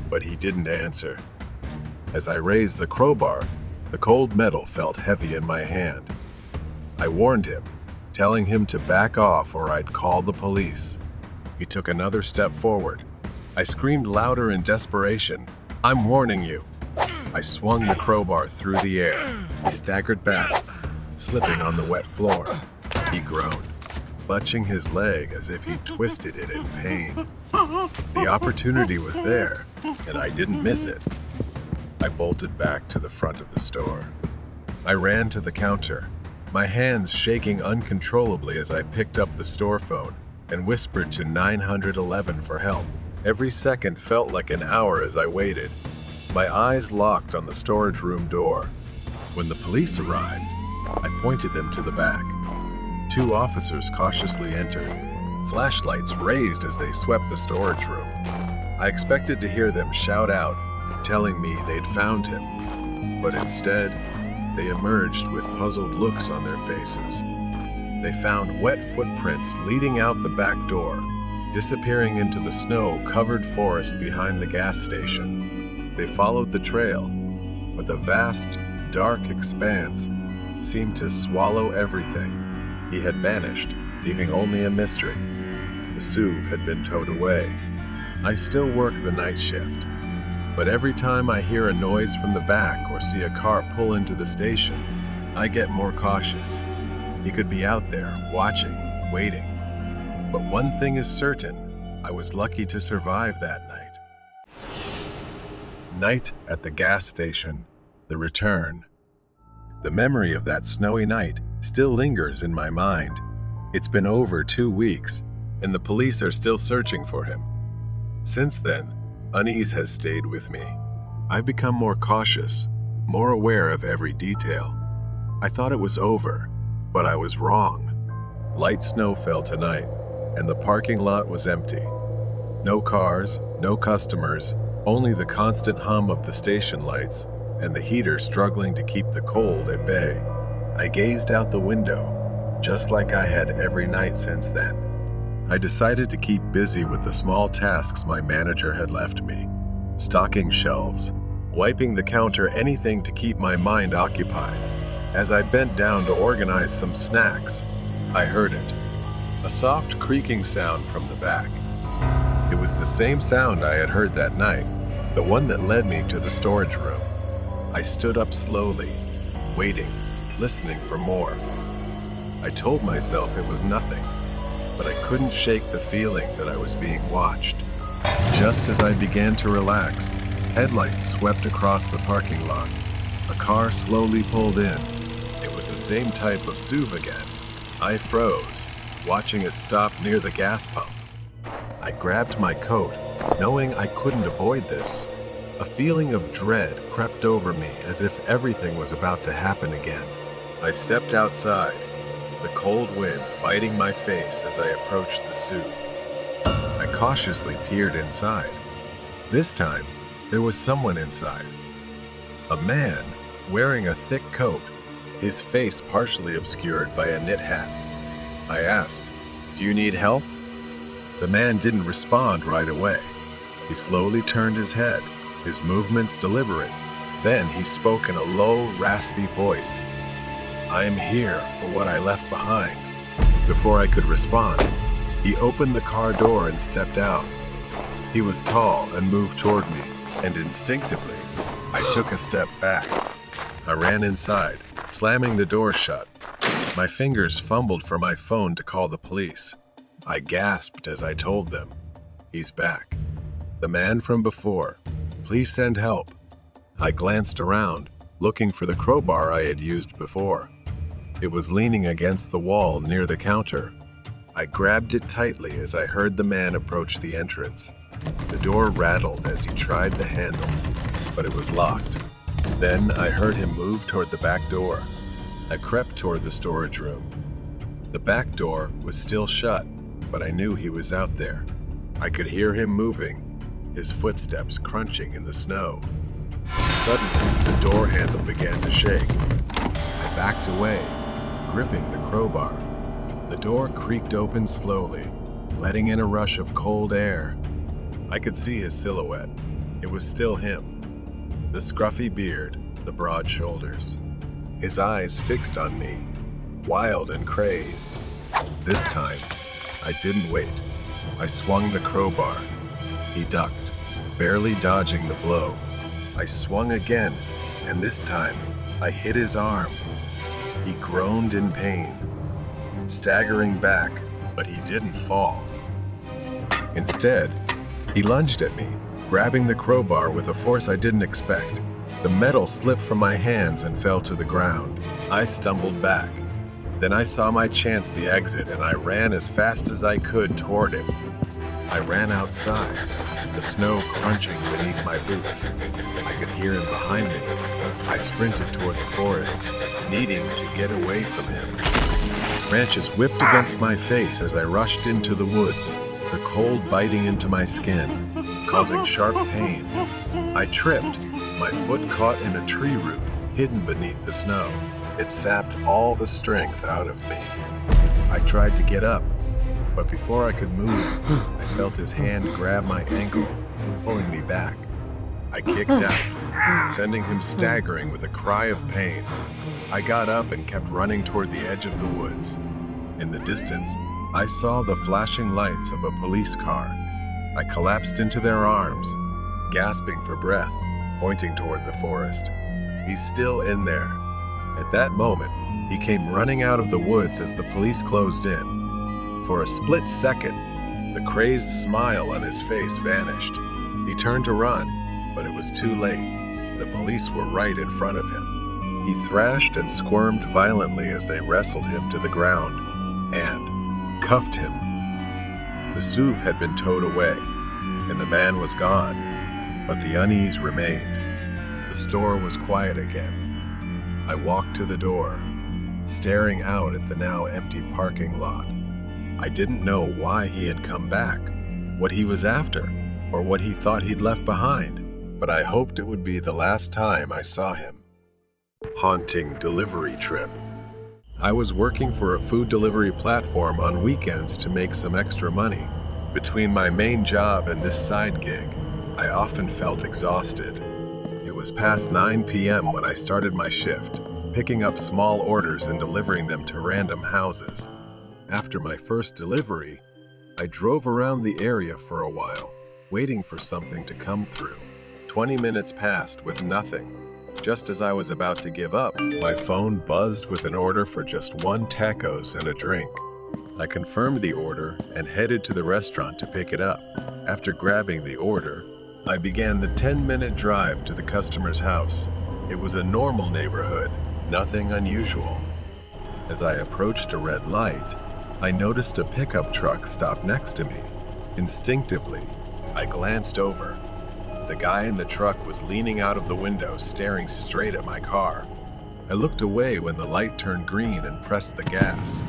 Speaker 1: But he didn't answer. As I raised the crowbar, the cold metal felt heavy in my hand. I warned him, telling him to back off or I'd call the police. He took another step forward. I screamed louder in desperation, "I'm warning you." I swung the crowbar through the air. He staggered back, slipping on the wet floor. He groaned, clutching his leg as if he twisted it in pain. The opportunity was there, and I didn't miss it. I bolted back to the front of the store. I ran to the counter, my hands shaking uncontrollably as I picked up the store phone and whispered to 911 for help. Every second felt like an hour as I waited, my eyes locked on the storage room door. When the police arrived, I pointed them to the back. 2 officers cautiously entered, flashlights raised as they swept the storage room. I expected to hear them shout out, telling me they'd found him, but instead, they emerged with puzzled looks on their faces. They found wet footprints leading out the back door, disappearing into the snow-covered forest behind the gas station. They followed the trail, but the vast, dark expanse seemed to swallow everything. He had vanished, leaving only a mystery. The SUV had been towed away. I still work the night shift, but every time I hear a noise from the back or see a car pull into the station, I get more cautious. He could be out there, watching, waiting. But one thing is certain, I was lucky to survive that night. Night at the gas station, the return. The memory of that snowy night still lingers in my mind. It's been over 2 weeks, and the police are still searching for him. Since then, unease has stayed with me. I've become more cautious, more aware of every detail. I thought it was over, but I was wrong. Light snow fell tonight, and the parking lot was empty. No cars, no customers, only the constant hum of the station lights and the heater struggling to keep the cold at bay. I gazed out the window, just like I had every night since then. I decided to keep busy with the small tasks my manager had left me. Stocking shelves, wiping the counter, anything to keep my mind occupied. As I bent down to organize some snacks, I heard it. A soft creaking sound from the back. It was the same sound I had heard that night, the one that led me to the storage room. I stood up slowly, waiting, listening for more. I told myself it was nothing, but I couldn't shake the feeling that I was being watched. Just as I began to relax, headlights swept across the parking lot. A car slowly pulled in. It was the same type of SUV again. I froze, watching it stop near the gas pump. I grabbed my coat, knowing I couldn't avoid this. A feeling of dread crept over me as if everything was about to happen again. I stepped outside, the cold wind biting my face as I approached the SUV. I cautiously peered inside. This time, there was someone inside. A man wearing a thick coat, his face partially obscured by a knit hat. I asked, "Do you need help?" The man didn't respond right away. He slowly turned his head, his movements deliberate. Then he spoke in a low, raspy voice. "I am here for what I left behind." Before I could respond, he opened the car door and stepped out. He was tall and moved toward me, and instinctively, I took a step back. I ran inside, slamming the door shut. My fingers fumbled for my phone to call the police. I gasped as I told them, "He's back. The man from before. Please send help." I glanced around, looking for the crowbar I had used before. It was leaning against the wall near the counter. I grabbed it tightly as I heard the man approach the entrance. The door rattled as he tried the handle, but it was locked. Then I heard him move toward the back door. I crept toward the storage room. The back door was still shut, but I knew he was out there. I could hear him moving, his footsteps crunching in the snow. Suddenly, the door handle began to shake. I backed away, gripping the crowbar. The door creaked open slowly, letting in a rush of cold air. I could see his silhouette. It was still him. The scruffy beard, the broad shoulders. His eyes fixed on me, wild and crazed. This time, I didn't wait. I swung the crowbar. He ducked, barely dodging the blow. I swung again, and this time, I hit his arm. He groaned in pain, staggering back, but he didn't fall. Instead, he lunged at me, grabbing the crowbar with a force I didn't expect. The metal slipped from my hands and fell to the ground. I stumbled back. Then I saw my chance the exit, and I ran as fast as I could toward it. I ran outside, the snow crunching beneath my boots. I could hear him behind me. I sprinted toward the forest, needing to get away from him. Branches whipped against my face as I rushed into the woods, the cold biting into my skin, causing sharp pain. I tripped. My foot caught in a tree root hidden beneath the snow. It sapped all the strength out of me. I tried to get up, but before I could move, I felt his hand grab my ankle, pulling me back. I kicked out, sending him staggering with a cry of pain. I got up and kept running toward the edge of the woods. In the distance, I saw the flashing lights of a police car. I collapsed into their arms, gasping for breath, pointing toward the forest. He's still in there. At that moment, he came running out of the woods as the police closed in. For a split second, the crazed smile on his face vanished. He turned to run, but it was too late. The police were right in front of him. He thrashed and squirmed violently as they wrestled him to the ground and cuffed him. The SUV had been towed away, and the man was gone, but the unease remained. The store was quiet again. I walked to the door, staring out at the now empty parking lot. I didn't know why he had come back, what he was after, or what he thought he'd left behind, but I hoped it would be the last time I saw him. Haunting delivery trip. I was working for a food delivery platform on weekends to make some extra money. Between my main job and this side gig, I often felt exhausted. It was past 9 p.m. when I started my shift, picking up small orders and delivering them to random houses. After my first delivery, I drove around the area for a while, waiting for something to come through. 20 minutes passed with nothing. Just as I was about to give up, my phone buzzed with an order for just 1 tacos and a drink. I confirmed the order and headed to the restaurant to pick it up. After grabbing the order, I began the 10-minute drive to the customer's house. It was a normal neighborhood, nothing unusual. As I approached a red light, I noticed a pickup truck stop next to me. Instinctively, I glanced over. The guy in the truck was leaning out of the window, staring straight at my car. I looked away when the light turned green and pressed the gas.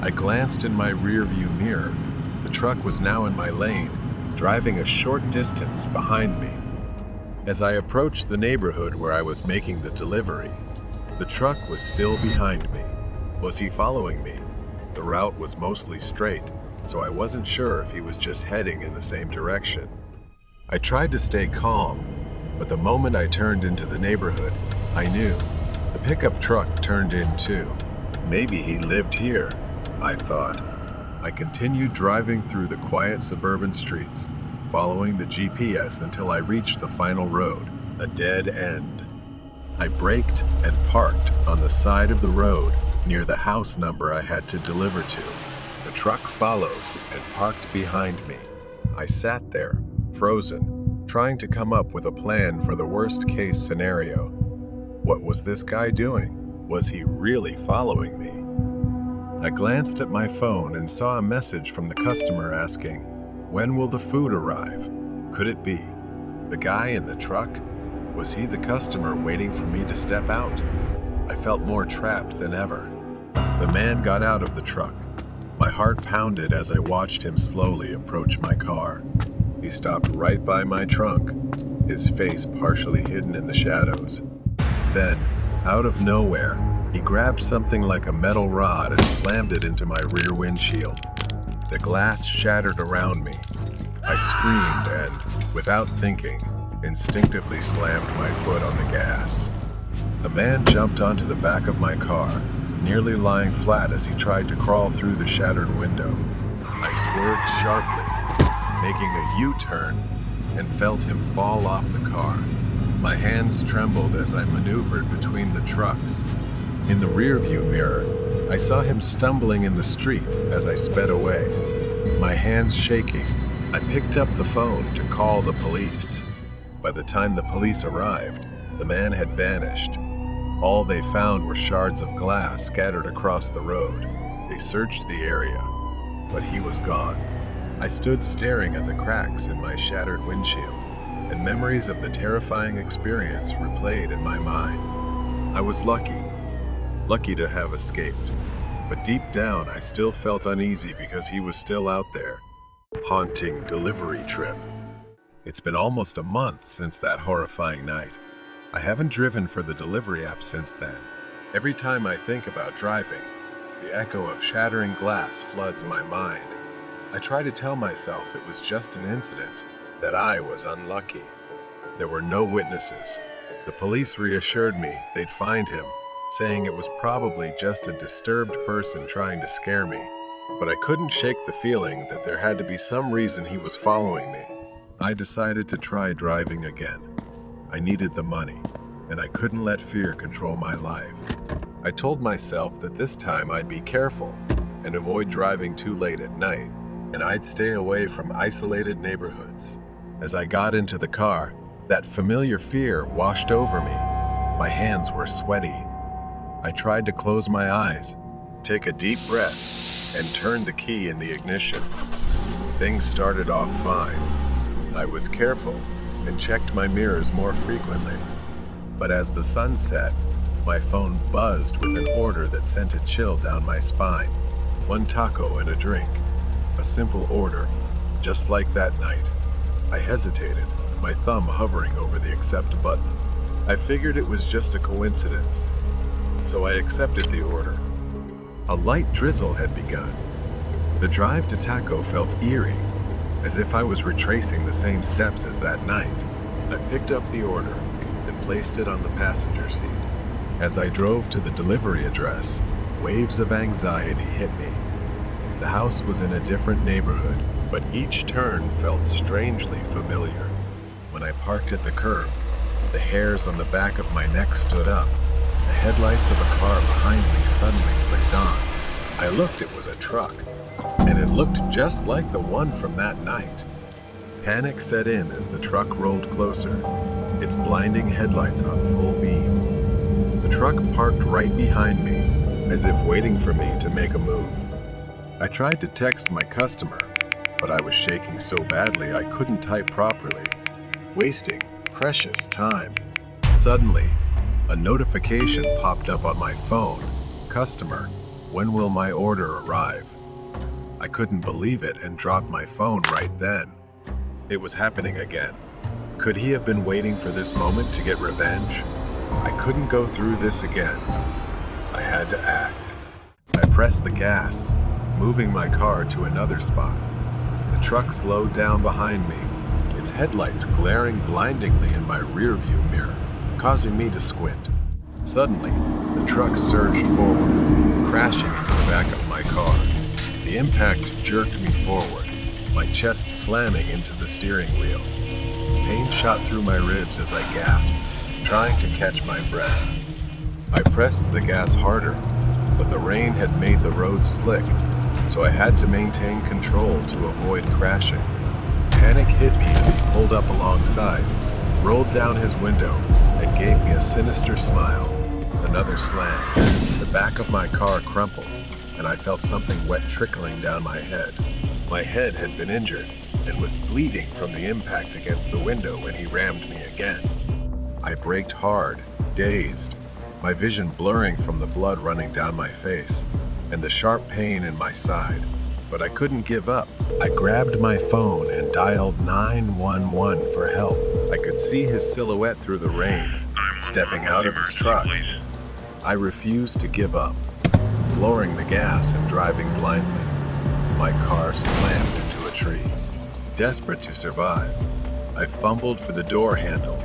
Speaker 1: I glanced in my rearview mirror. The truck was now in my lane, driving a short distance behind me. As I approached the neighborhood where I was making the delivery, the truck was still behind me. Was he following me? The route was mostly straight, so I wasn't sure if he was just heading in the same direction. I tried to stay calm, but the moment I turned into the neighborhood, I knew. The pickup truck turned in too. Maybe he lived here, I thought. I continued driving through the quiet suburban streets, following the GPS until I reached the final road, a dead end. I braked and parked on the side of the road near the house number I had to deliver to. The truck followed and parked behind me. I sat there, frozen, trying to come up with a plan for the worst-case scenario. What was this guy doing? Was he really following me? I glanced at my phone and saw a message from the customer asking, "When will the food arrive?" Could it be the guy in the truck? Was he the customer waiting for me to step out? I felt more trapped than ever. The man got out of the truck. My heart pounded as I watched him slowly approach my car. He stopped right by my trunk, his face partially hidden in the shadows. Then, out of nowhere, he grabbed something like a metal rod and slammed it into my rear windshield. The glass shattered around me. I screamed and, without thinking, instinctively slammed my foot on the gas. The man jumped onto the back of my car, nearly lying flat as he tried to crawl through the shattered window. I swerved sharply, making a U-turn, and felt him fall off the car. My hands trembled as I maneuvered between the trucks. In the rearview mirror, I saw him stumbling in the street as I sped away. My hands shaking, I picked up the phone to call the police. By the time the police arrived, the man had vanished. All they found were shards of glass scattered across the road. They searched the area, but he was gone. I stood staring at the cracks in my shattered windshield, and memories of the terrifying experience replayed in my mind. I was lucky to have escaped, but deep down I still felt uneasy because he was still out there. Haunting delivery trip. It's been almost a month since that horrifying night. I haven't driven for the delivery app since then. Every time I think about driving, the echo of shattering glass floods my mind. I try to tell myself it was just an incident, that I was unlucky. There were no witnesses. The police reassured me they'd find him, saying it was probably just a disturbed person trying to scare me. but I couldn't shake the feeling that there had to be some reason he was following me. I decided to try driving again. I needed the money, and I couldn't let fear control my life. I told myself that this time I'd be careful and avoid driving too late at night, and I'd stay away from isolated neighborhoods. As I got into the car, that familiar fear washed over me. My hands were sweaty. I tried to close my eyes, take a deep breath, and turn the key in the ignition. Things started off fine. I was careful and checked my mirrors more frequently. But as the sun set, my phone buzzed with an order that sent a chill down my spine. 1 taco and a drink. A simple order, just like that night. I hesitated, my thumb hovering over the accept button. I figured it was just a coincidence, so I accepted the order. A light drizzle had begun. The drive to Taco felt eerie, as if I was retracing the same steps as that night. I picked up the order and placed it on the passenger seat. As I drove to the delivery address, waves of anxiety hit me. The house was in a different neighborhood, but each turn felt strangely familiar. When I parked at the curb, the hairs on the back of my neck stood up. The headlights of a car behind me suddenly flicked on. I looked, it was a truck, and it looked just like the one from that night. Panic set in as the truck rolled closer, its blinding headlights on full beam. The truck parked right behind me, as if waiting for me to make a move. I tried to text my customer, but I was shaking so badly I couldn't type properly, wasting precious time. Suddenly, a notification popped up on my phone. Customer, when will my order arrive? I couldn't believe it and dropped my phone right then. It was happening again. Could he have been waiting for this moment to get revenge? I couldn't go through this again. I had to act. I pressed the gas, moving my car to another spot. The truck slowed down behind me, its headlights glaring blindingly in my rearview mirror, causing me to squint. Suddenly, the truck surged forward, crashing into the back of my car. The impact jerked me forward, my chest slamming into the steering wheel. Pain shot through my ribs as I gasped, trying to catch my breath. I pressed the gas harder, but the rain had made the road slick, so I had to maintain control to avoid crashing. Panic hit me as he pulled up alongside, rolled down his window, and gave me a sinister smile. Another slam. The back of my car crumpled, and I felt something wet trickling down my head. My head had been injured and was bleeding from the impact against the window when he rammed me again. I braked hard, dazed, my vision blurring from the blood running down my face and the sharp pain in my side. But I couldn't give up. I grabbed my phone and dialed 911 for help. I could see his silhouette through the rain, stepping out of his truck. I refused to give up, flooring the gas and driving blindly. My car slammed into a tree. Desperate to survive, I fumbled for the door handle,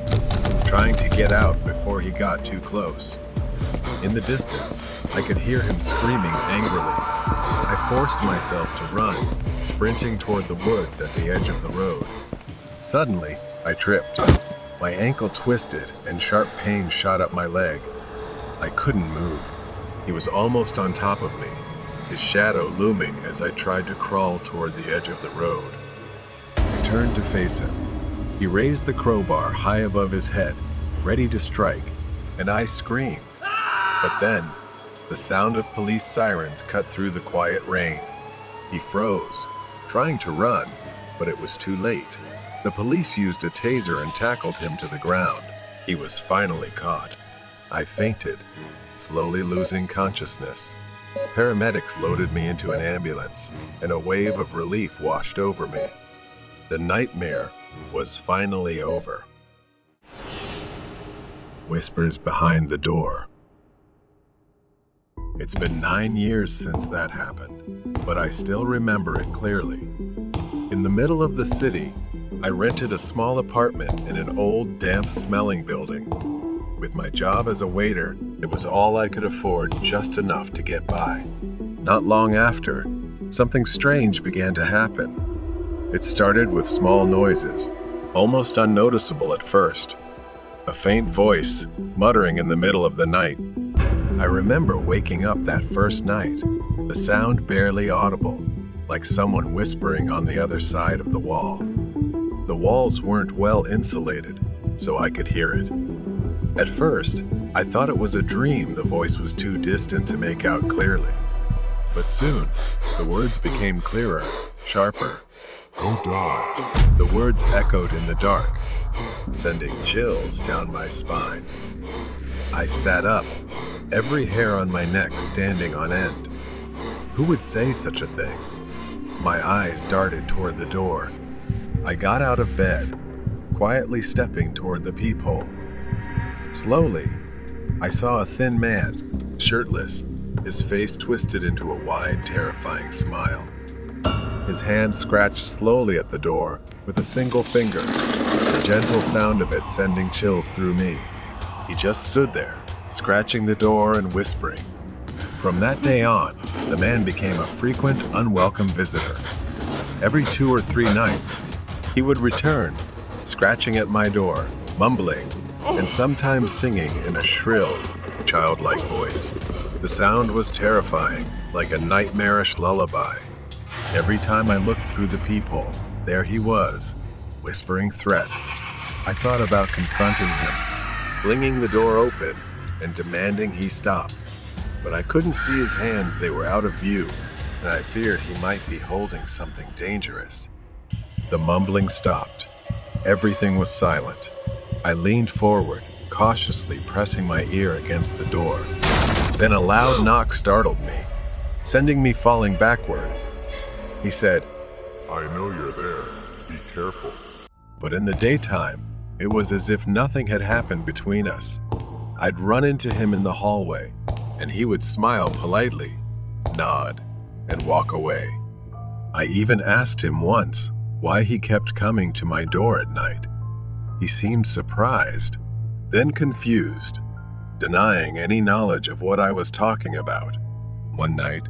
Speaker 1: trying to get out before he got too close. In the distance, I could hear him screaming angrily. I forced myself to run, sprinting toward the woods at the edge of the road. Suddenly, I tripped. My ankle twisted and sharp pain shot up my leg. I couldn't move. He was almost on top of me, his shadow looming as I tried to crawl toward the edge of the road. I turned to face him. He raised the crowbar high above his head, ready to strike, and I screamed. But then, the sound of police sirens cut through the quiet rain. He froze, trying to run, but it was too late. The police used a taser and tackled him to the ground. He was finally caught. I fainted, slowly losing consciousness. Paramedics loaded me into an ambulance, and a wave of relief washed over me. The nightmare was finally over. Whispers behind the door. It's been 9 years since that happened, but I still remember it clearly. In the middle of the city, I rented a small apartment in an old, damp-smelling building. With my job as a waiter, it was all I could afford, just enough to get by. Not long after, something strange began to happen. It started with small noises, almost unnoticeable at first. A faint voice, muttering in the middle of the night. I remember waking up that first night, the sound barely audible, like someone whispering on the other side of the wall. The walls weren't well insulated, so I could hear it. At first, I thought it was a dream. The voice was too distant to make out clearly. But soon, the words became clearer, sharper.
Speaker 2: Go die.
Speaker 1: The words echoed in the dark, sending chills down my spine. I sat up, every hair on my neck standing on end. Who would say such a thing? My eyes darted toward the door. I got out of bed, quietly stepping toward the peephole. Slowly, I saw a thin man, shirtless, his face twisted into a wide, terrifying smile. His hand scratched slowly at the door with a single finger, the gentle sound of it sending chills through me. He just stood there, scratching the door and whispering. From that day on, the man became a frequent, unwelcome visitor. Every 2 or 3 nights, he would return, scratching at my door, mumbling, and sometimes singing in a shrill, childlike voice. The sound was terrifying, like a nightmarish lullaby. Every time I looked through the peephole, there he was, whispering threats. I thought about confronting him, flinging the door open, and demanding he stop. But I couldn't see his hands, they were out of view, and I feared he might be holding something dangerous. The mumbling stopped. Everything was silent. I leaned forward, cautiously pressing my ear against the door. Then a loud knock startled me, sending me falling backward. He said,
Speaker 2: I know you're there. Be careful.
Speaker 1: But in the daytime, it was as if nothing had happened between us. I'd run into him in the hallway, and he would smile politely, nod, and walk away. I even asked him once why he kept coming to my door at night. He seemed surprised, then confused, denying any knowledge of what I was talking about. One night,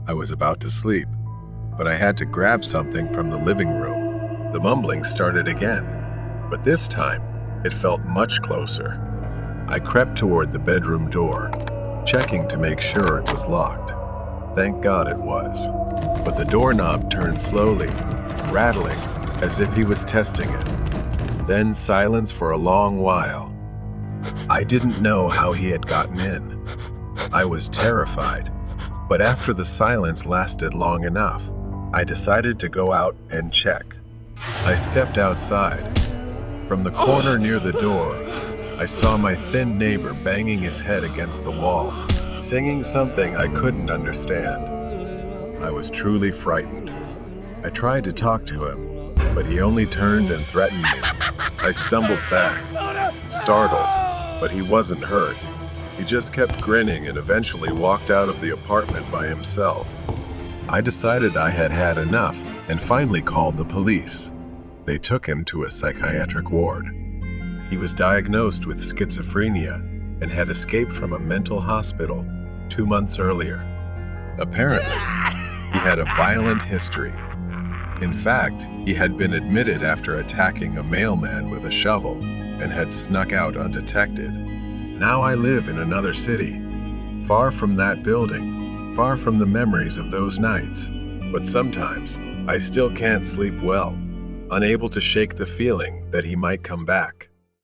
Speaker 1: I was about to sleep, but I had to grab something from the living room. The mumbling started again, but this time, it felt much closer. I crept toward the bedroom door, checking to make sure it was locked. Thank God it was. But the doorknob turned slowly, rattling as if he was testing it. Then silence for a long while. I didn't know how he had gotten in. I was terrified, but after the silence lasted long enough, I decided to go out and check. I stepped outside. From the corner near the door, I saw my thin neighbor banging his head against the wall, singing something I couldn't understand. I was truly frightened. I tried to talk to him, but he only turned and threatened me. I stumbled back, startled, but he wasn't hurt. He just kept grinning and eventually walked out of the apartment by himself. I decided I had had enough and finally called the police. They took him to a psychiatric ward. He was diagnosed with schizophrenia and had escaped from a mental hospital 2 months earlier. Apparently, he had a violent history. In fact, he had been admitted after attacking a mailman with a shovel and had snuck out undetected. Now I live in another city, far from that building, far from the memories of those nights. But sometimes, I still can't sleep well, unable to shake the feeling that he might come back.